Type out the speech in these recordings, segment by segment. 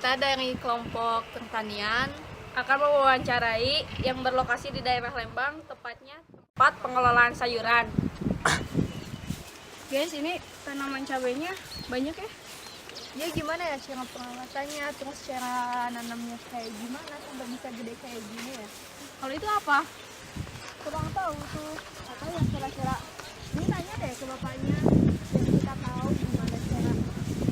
Kita dari kelompok pertanian akan mewawancarai yang berlokasi di daerah Lembang, tepatnya tempat pengelolaan sayuran. Guys, ini tanaman cabenya banyak ya? Ya gimana ya cara pengawasannya, terus cara nanamnya kayak gimana sampai bisa gede kayak gini ya? Kalau itu apa? Kurang tahu tuh, atau yang kira-kira ini tanya deh ke bapaknya biar kita tahu gimana cara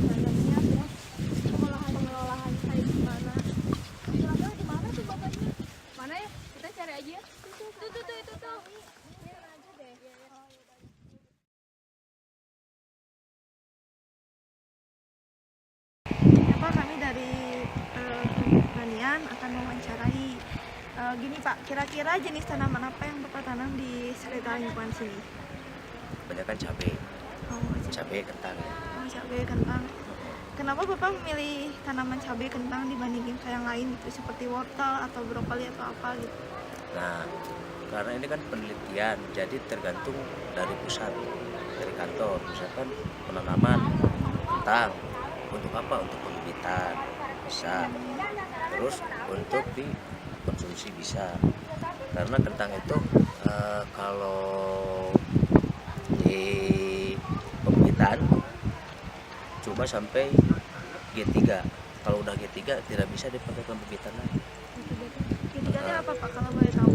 nanamnya, terus pengolahan kayak gimana. Kira-kira di mana tuh bapaknya? Mana ya? Kita cari aja. Tuh, itu tuh. Biar aja deh. Pak, kami dari pertanian akan mewawancarai. Gini Pak, kira-kira jenis tanaman apa yang Bapak tanam di sekitar lingkungan sini? Kebanyakan cabai, Oh, cabai kentang. oh, cabai kentang. Kenapa Bapak memilih tanaman cabai kentang dibandingin kayak yang lain gitu, seperti wortel atau brokoli atau apa gitu? Nah, karena ini kan penelitian, jadi tergantung dari pusat, dari kantor. Misalkan penanaman kentang, untuk apa? Untuk pembibitan bisa, terus untuk dikonsumsi bisa. Karena kentang itu kalau di pembibitan coba sampai G3. Kalau udah G3 tidak bisa dipakai pembibitan lagi. Ketiganya apa Pak kalau boleh tahu?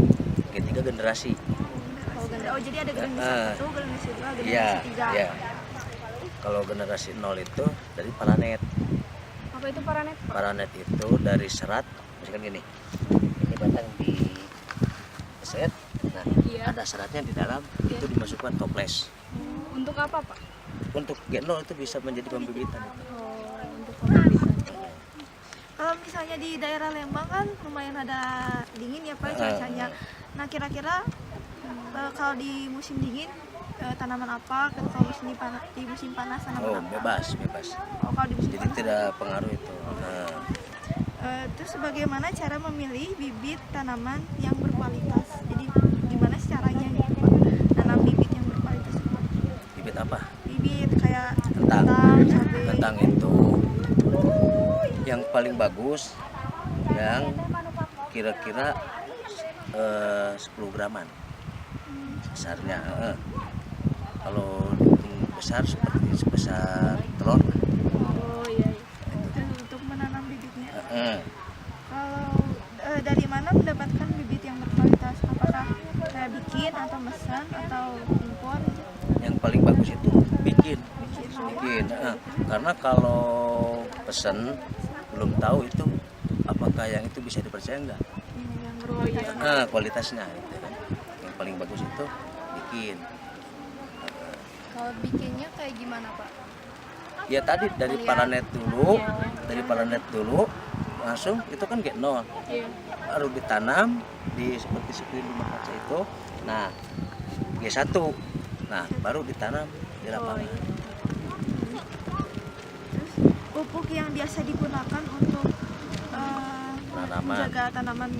G3 generasi. Oh, jadi ada generasi 1, generasi 2, generasi Iya, 3. iya. Kalau generasi 0 itu dari paranet. Apa itu paranet? Paranet itu dari serat, misalkan gini. Ini batang di set. Nah, Iya. ada seratnya di dalam, itu dimasukkan toples. Untuk apa, Pak? Untuk G0 itu bisa menjadi pembibitan. Oh, untuk pembibitan. Kalau misalnya di daerah Lembang kan lumayan ada dingin ya Pak cuacanya. Nah kira-kira kalau di musim dingin tanaman apa? Kalau di musim panas tanaman Oh, apa? bebas. Oh, kalau di musim Jadi panas. tidak pengaruh itu. Nah, Terus bagaimana cara memilih bibit tanaman yang berkualitas? Jadi gimana sih caranya gitu Pak? Nanam bibit yang berkualitas itu? bibit apa? Bibit kayak Kentang. cabai. Kentang itu yang paling bagus yang kira-kira 10 graman besarnya. Kalau besar seperti sebesar telur. Oh iya. Itu untuk menanam bibitnya. Kalau dari mana mendapatkan bibit yang berkualitas? Apakah saya bikin atau pesan atau impor? Yang paling bagus itu bikin. Karena kalau pesen belum tahu itu apakah yang itu bisa dipercaya enggak. Yang berkualitas. Kualitasnya gitu kan. Yang paling bagus itu bikin. Kalau bikinnya kayak gimana, Pak? Ya tadi dari paranet dulu langsung itu kan G0. Iya. Baru ditanam di seperti rumah kaca itu. Nah, G1. Nah, baru ditanam di lapangan. Terus pupuk yang biasa digunakan untuk Tanaman. menjaga tanaman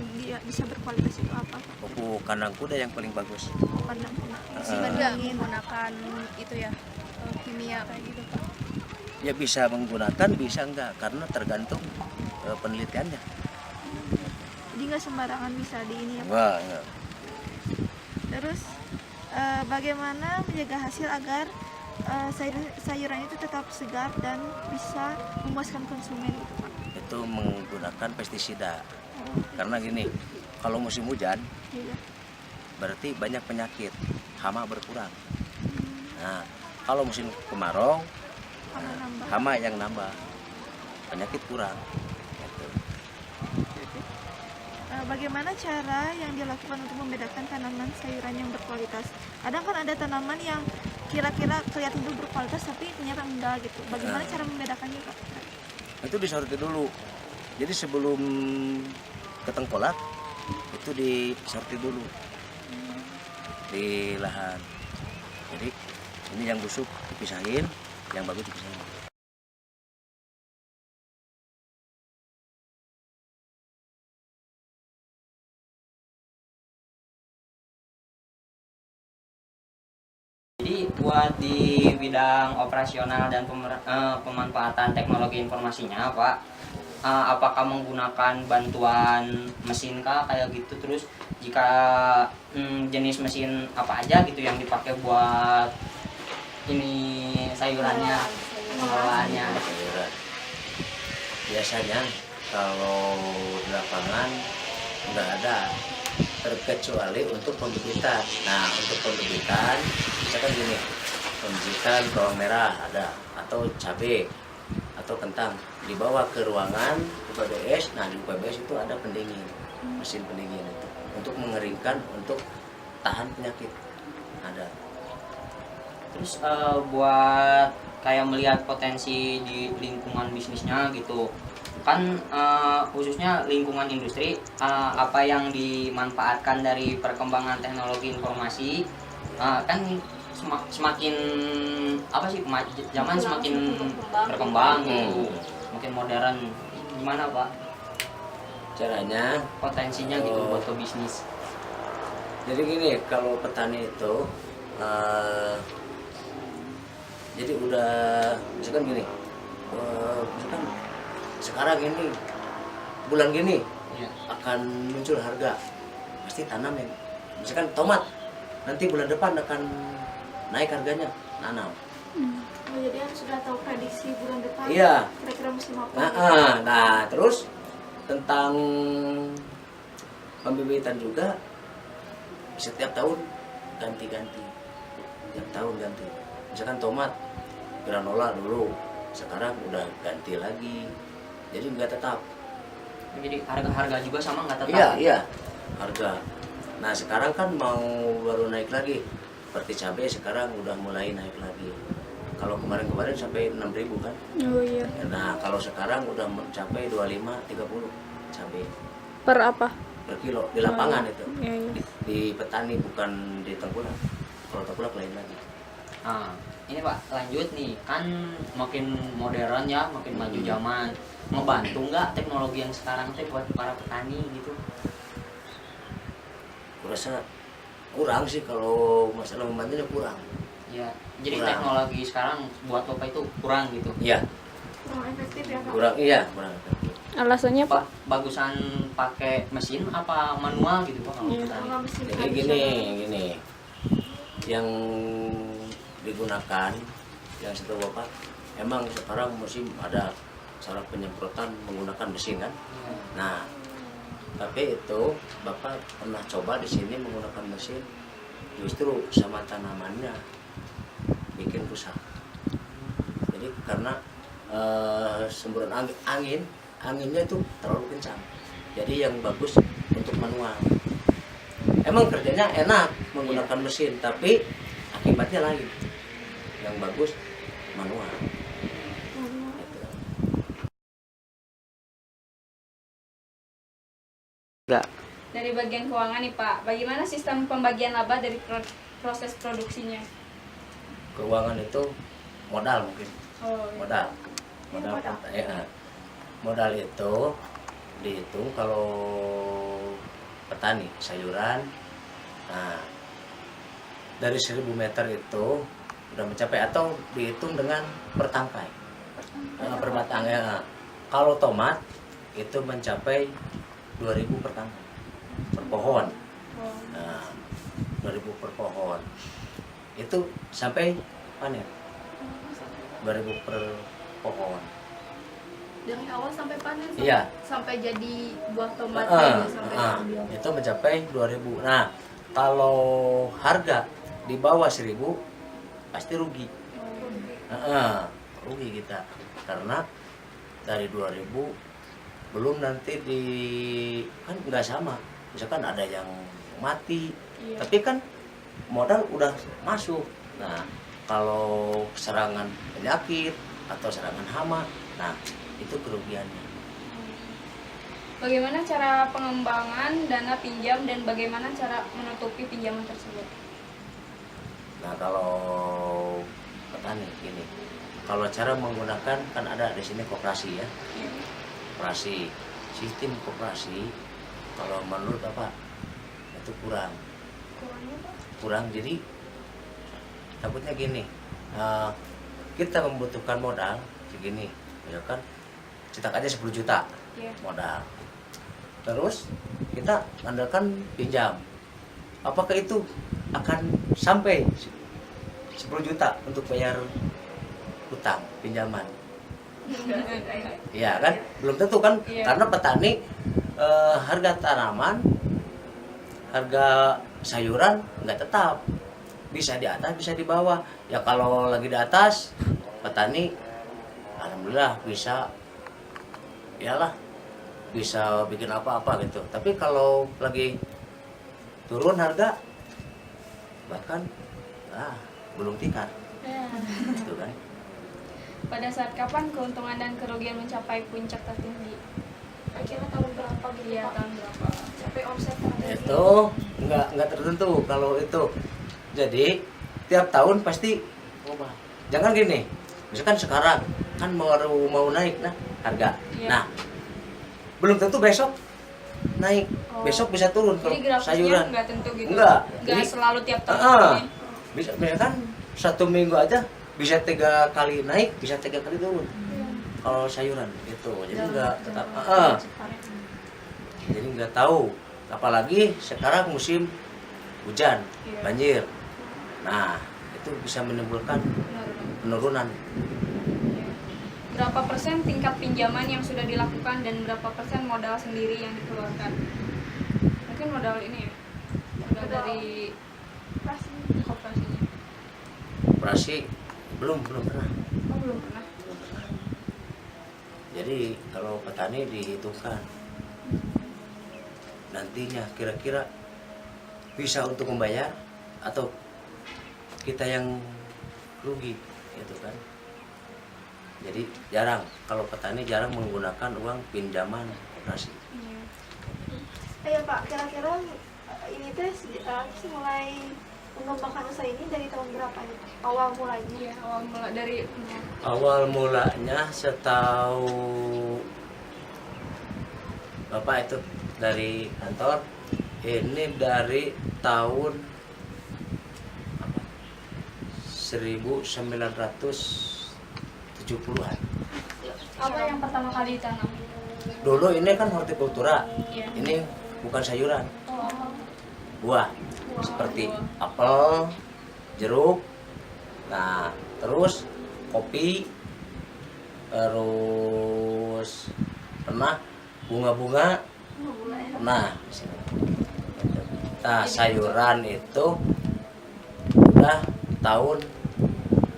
bisa berkualitas itu apa? Pupuk kandang kuda yang paling bagus. Kandang kuda. Nggak menggunakan itu ya, kimia kayak gitu, Pak. Ya bisa menggunakan, bisa enggak, karena tergantung penelitiannya. Jadi nggak sembarangan bisa di ini ya Pak? Wah, enggak. Terus bagaimana menjaga hasil agar sayuran itu tetap segar dan bisa memuaskan konsumen gitu Pak? Itu menggunakan pestisida. Karena gini, kalau musim hujan Iya. berarti banyak penyakit, hama berkurang. Nah, kalau musim kemarau, Nambah. hama yang nambah, penyakit kurang. Gitu. Bagaimana cara yang dilakukan untuk membedakan tanaman sayuran yang berkualitas? Kadang kan ada tanaman yang kira-kira kelihatan itu berkualitas tapi ternyata enggak gitu. Bagaimana cara membedakannya Pak? Itu disortir dulu. Jadi sebelum ke tengkolak itu disortir dulu di lahan. Jadi ini yang busuk dipisahin, yang bagus dipisahin. Jadi buat di bidang operasional dan pemanfaatan teknologi informasinya, Pak, apakah menggunakan bantuan mesin kah kayak gitu, terus jika jenis mesin apa aja gitu yang dipakai buat ini sayurannya, pengelolaannya. Sayuran. Biasanya kalau di lapangan nggak ada, terkecuali untuk pembibitan. Nah, untuk pembibitan misalkan gini, pembibitan bawang merah ada, atau cabai atau kentang, dibawa ke ruangan UPBS. Nah, di UPBS itu ada pendingin, mesin pendingin itu untuk mengeringkan, untuk tahan penyakit ada. Terus buat kayak melihat potensi di lingkungan bisnisnya gitu kan, khususnya lingkungan industri, apa yang dimanfaatkan dari perkembangan teknologi informasi, kan semakin apa sih, zaman semakin berkembang gitu, semakin modern. Gimana Pak Caranya potensinya gitu buat ke bisnis? jadi gini, kalau petani itu jadi udah misalkan gini, misalkan sekarang ini bulan gini Iya. akan muncul harga, pasti tanam ya. Misalkan tomat nanti bulan depan akan naik harganya, nanam. Oh, jadi kan sudah tahu prediksi bulan depan. Iya. Kira-kira musim apa? Nah, terus tentang pembibitan juga setiap tahun ganti-ganti, setiap tahun ganti. Misalkan tomat granola dulu, sekarang udah ganti lagi, jadi nggak tetap. Jadi harga juga sama nggak tetap? Iya, harga. Nah, sekarang kan mau baru naik lagi, seperti cabai sekarang udah mulai naik lagi. Kalau kemarin-kemarin sampai 6.000 kan. Oh iya. Nah, kalau sekarang udah mencapai 25-30 cabai Per apa? per kilo di lapangan itu. Iya, iya. Di petani, bukan di tengkulak. Kalau tengkulak lain lagi. Nah, ini Pak, lanjut nih, kan makin modern ya, makin maju zaman. Ngebantu nggak teknologi yang sekarang teh buat para petani gitu? Aku rasa kurang sih, kalau masalah membantunya kurang. Ya, jadi Kurang. teknologi sekarang buat Bapak itu kurang gitu. Iya, Kurang efektif ya, Kak? kurang. Iya, kurang. Alasannya Pak, bagusan pakai mesin apa manual gitu Pak kalau Iya, petani? kalau mesin Jadi tradisional. gini, yang digunakan, yang setahu Bapak, emang sekarang musim ada cara penyemprotan menggunakan mesin kan. Iya. Nah, tapi itu Bapak pernah coba di sini menggunakan mesin, justru sama tanamannya bikin rusak. Jadi karena semburan anginnya itu terlalu kencang. Jadi yang bagus untuk manual. Emang kerjanya enak menggunakan mesin, tapi akibatnya lain. Yang bagus manual. Gitu. Enggak. Dari bagian keuangan nih Pak, bagaimana sistem pembagian laba dari proses produksinya? Keuangan itu modal mungkin. Oh, iya. Modal modal itu dihitung kalau petani sayuran. Nah, dari 1000 meter itu udah mencapai, atau dihitung dengan per tangkai, per batang ya. Kalau tomat itu mencapai 2000 per tangkai, per pohon. Nah, 2000 per pohon itu sampai panen, 2000 per pohon. Dari awal sampai panen, Iya. sampai jadi buah tomat sampai diambil. Itu mencapai 2000. Nah, kalau harga di bawah 1000 pasti rugi. Rugi kita, karena dari 2000 belum nanti di, kan nggak sama. Misalkan ada yang mati, Iya. tapi kan modal udah masuk. Nah, kalau serangan penyakit atau serangan hama, nah itu kerugiannya. Bagaimana cara pengembangan dana pinjam dan bagaimana cara menutupi pinjaman tersebut? Nah, kalau petani gini, kalau cara menggunakan, kan ada di sini koperasi ya, koperasi, sistem koperasi. Kalau menurut Bapak itu kurang. Jadi takutnya gini, kita membutuhkan modal segini, misalkan cetak aja 10 juta Iya. modal. Terus kita andalkan pinjam. Apakah itu akan sampai 10 juta untuk bayar utang pinjaman? Iya kan? Belum tentu kan? Iya. Karena petani harga tanaman, harga sayuran nggak tetap. Bisa di atas, bisa di bawah. Ya kalau lagi di atas, petani alhamdulillah bisa iyalah bisa bikin apa-apa gitu. Tapi kalau lagi turun harga bahkan belum tikar gitu kan. Pada saat kapan keuntungan dan kerugian mencapai puncak tertinggi? Akhirnya tahun berapa gitu Iya, Pak? tahun berapa? Sampai omset tertinggi. Itu nggak tertentu kalau itu. Jadi tiap tahun pasti ubah. Jangan gini, misalkan sekarang kan baru mau naik nah harga. Iya. Nah, belum tentu besok naik, Oh. besok bisa turun kalau Jadi grafisnya sayuran. nggak tentu gitu. Nggak. Nggak Jadi, selalu tiap tahun. Ah, bisa misalkan 1 minggu aja bisa 3 kali naik, bisa 3 kali turun. Kalau sayuran itu, jadi nggak tetap. Jadi nggak tahu. Apalagi sekarang musim hujan, Iya. banjir. Nah, itu bisa menimbulkan penurunan. Berapa persen tingkat pinjaman yang sudah dilakukan dan berapa persen modal sendiri yang dikeluarkan? Mungkin modal ini ya, modal dari koperasinya. Operasi belum pernah. Oh, belum pernah. Jadi kalau petani dihitungkan nantinya kira-kira bisa untuk membayar atau kita yang rugi gitu kan. Jadi jarang, kalau petani jarang menggunakan uang pinjaman operasi. Iya Pak, kira-kira ini teh mulai mengembangkan usaha ini dari tahun berapa nih? Awal mulanya? Iya, awal mula dari Awal mulanya setahu Bapak itu dari kantor, ini dari tahun apa, 1970-an. apa yang pertama kali ditanam? Dulu ini kan hortikultura, Iya. ini bukan sayuran, Oh, buah seperti apel, jeruk, nah terus kopi, terus pernah bunga-bunga, nah di sini. Nah sayuran itu udah tahun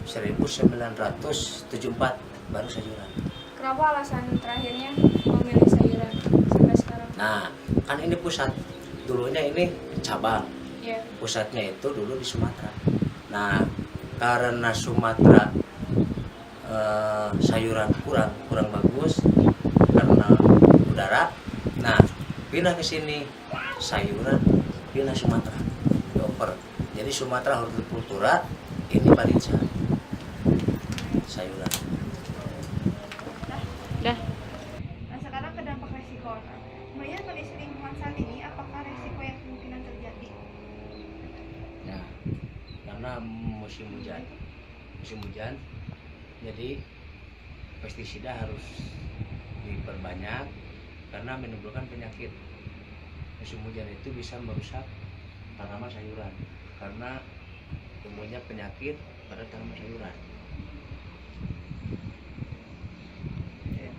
1974 baru sayuran. kenapa alasan terakhirnya memilih sayuran sampai sekarang? Nah kan ini pusat, dulunya ini cabang. Iya. Pusatnya itu dulu di Sumatera. Nah, karena Sumatera sayuran kurang bagus karena udara. Nah, pindah ke sini sayuran, pindah Sumatera, dioper. Jadi Sumatera hortikultura, ini Barinsa sayuran. Dah. Nah sekarang ke dampak resiko. Melihat kondisi lingkungan saat ini, apakah resiko yang kemungkinan terjadi? Nah, karena musim hujan, jadi pestisida harus diperbanyak karena menimbulkan penyakit. Musim hujan itu bisa merusak tanaman sayuran karena tumbuhnya penyakit pada tanaman sayuran. Ya.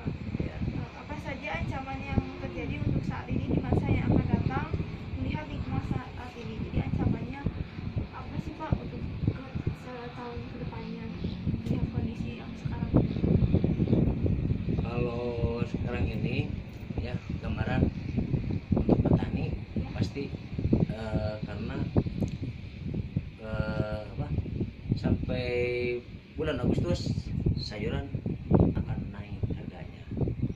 Apa saja ancaman yang terjadi untuk saat ini di masa yang akan datang melihat lingkungan saat ini? Jadi ancamannya apa sih Pak untuk tahun kedepannya melihat kondisi yang sekarang? Kalau sekarang ini ya gambaran untuk petani pasti karena apa, sampai bulan Agustus sayuran akan naik harganya.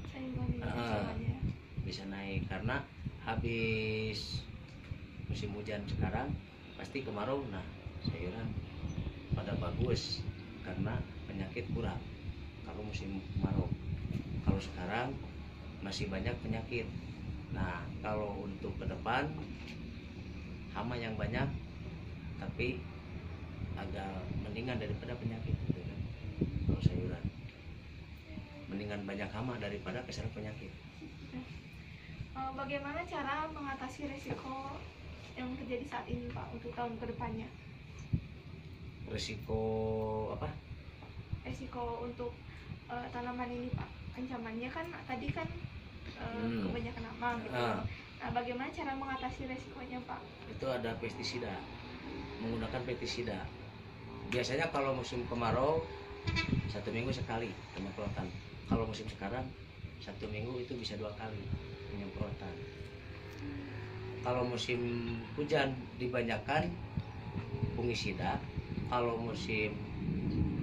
Sayuran ini Ah. ancamannya. Bisa naik karena habis musim hujan sekarang pasti kemarau, nah sayuran pada bagus karena penyakit kurang kalau musim kemarau. Kalau sekarang masih banyak penyakit. Nah kalau untuk ke depan hama yang banyak tapi agak mendingan daripada penyakit gitu kan kalau sayuran. mendingan banyak hama daripada kesana penyakit. Bagaimana cara mengatasi resiko yang terjadi saat ini Pak untuk tahun kedepannya? Risiko apa? Resiko untuk tanaman ini Pak, ancamannya kan tadi kan kebanyakan hama gitu. Nah, bagaimana cara mengatasi resikonya Pak? Itu ada pestisida, menggunakan pestisida. Biasanya kalau musim kemarau 1 minggu sekali penyemprotan. Kalau musim sekarang 1 minggu itu bisa 2 kali penyemprotan. Kalau musim hujan dibanyakan fungisida, kalau musim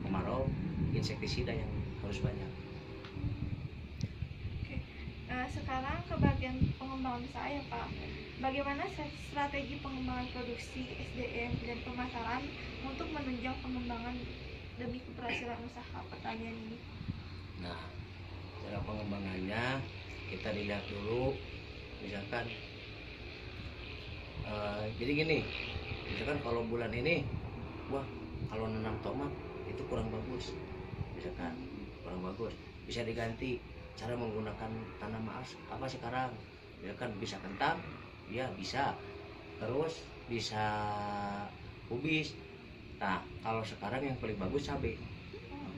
kemarau insektisida yang harus banyak. Oke. Sekarang ke bagian pengembangan saya Pak. Bagaimana strategi pengembangan produksi SDM dan pemasaran untuk menunjang pengembangan demi keberhasilan usaha pertanian ini? Nah, cara pengembangannya kita dilihat dulu, misalkan jadi gini, misalkan kalau bulan ini, wah kalau nanam tomat itu kurang bagus, misalkan kurang bagus, bisa diganti cara menggunakan tanam apa sekarang, misalkan bisa kentang, ya bisa, terus bisa kubis. Nah kalau sekarang yang paling bagus cabai,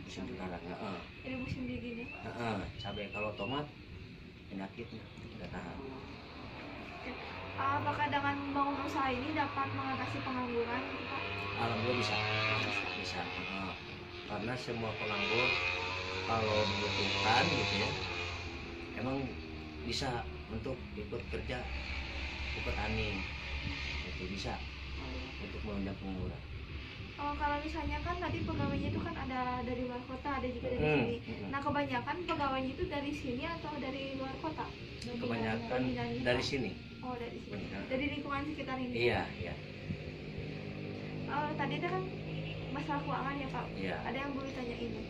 musim sekarang. Ini musim begini. Cabai. Kalau tomat penyakitnya nggak tahan. Apakah dengan membangun usaha ini dapat mengatasi pengangguran Pak? Alhamdulillah bisa. Karena semua penganggur kalau dibutuhkan gitu ya, emang bisa untuk ikut kerja di petani, itu bisa untuk menunjang pengangguran. Kalau misalnya kan tadi pegawainya itu kan ada dari luar kota, ada juga dari sini. Nah kebanyakan pegawainya itu dari sini atau dari luar kota? Kebanyakan dari sini. Oh dari sini. Dari lingkungan sekitar ini. Iya. Tadi itu kan masalah keuangan ya Pak. Iya. Ada yang boleh tanya ini.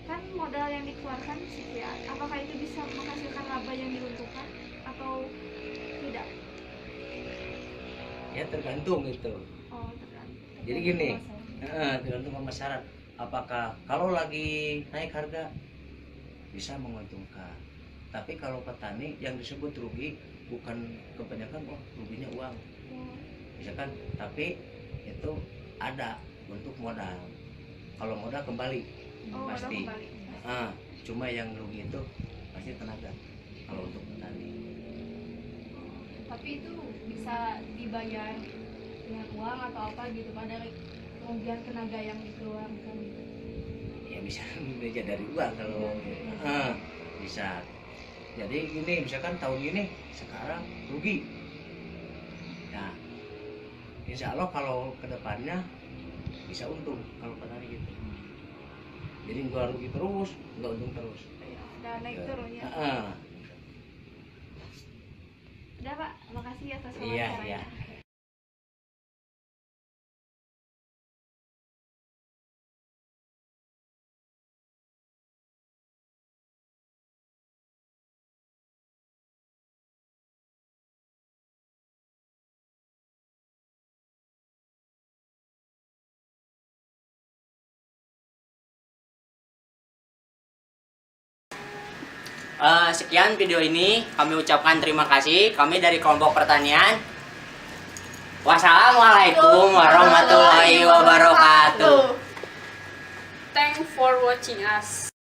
Kan modal yang dikeluarkan sekian, apakah itu bisa menghasilkan laba yang diuntungkan atau tidak? Ya tergantung itu. Oh tergantung. Jadi gini, tergantung pemasaran. Apakah kalau lagi naik harga bisa menguntungkan. Tapi kalau petani yang disebut rugi bukan kebanyakan ruginya uang. Misalkan, tapi itu ada untuk modal. Kalau modal kembali pasti. Modal kembali. Cuma yang rugi itu pasti tenaga. Kalau untuk petani. Tapi itu bisa dibayar dengan uang atau apa gitu Pak, dari kemudian tenaga yang dikeluarkan gitu. Ya bisa dari uang kalau bisa. Jadi ini misalkan tahun ini sekarang rugi. Nah, insya Allah kalau kedepannya bisa untung kalau petani gitu. Jadi nggak rugi terus, nggak untung terus. Udah naik turunnya. Udah Pak, makasih atas wawancaranya. Iya. Sekian video ini, kami ucapkan terima kasih. Kami dari kelompok pertanian. Wassalamualaikum warahmatullahi wabarakatuh. Thanks for watching us.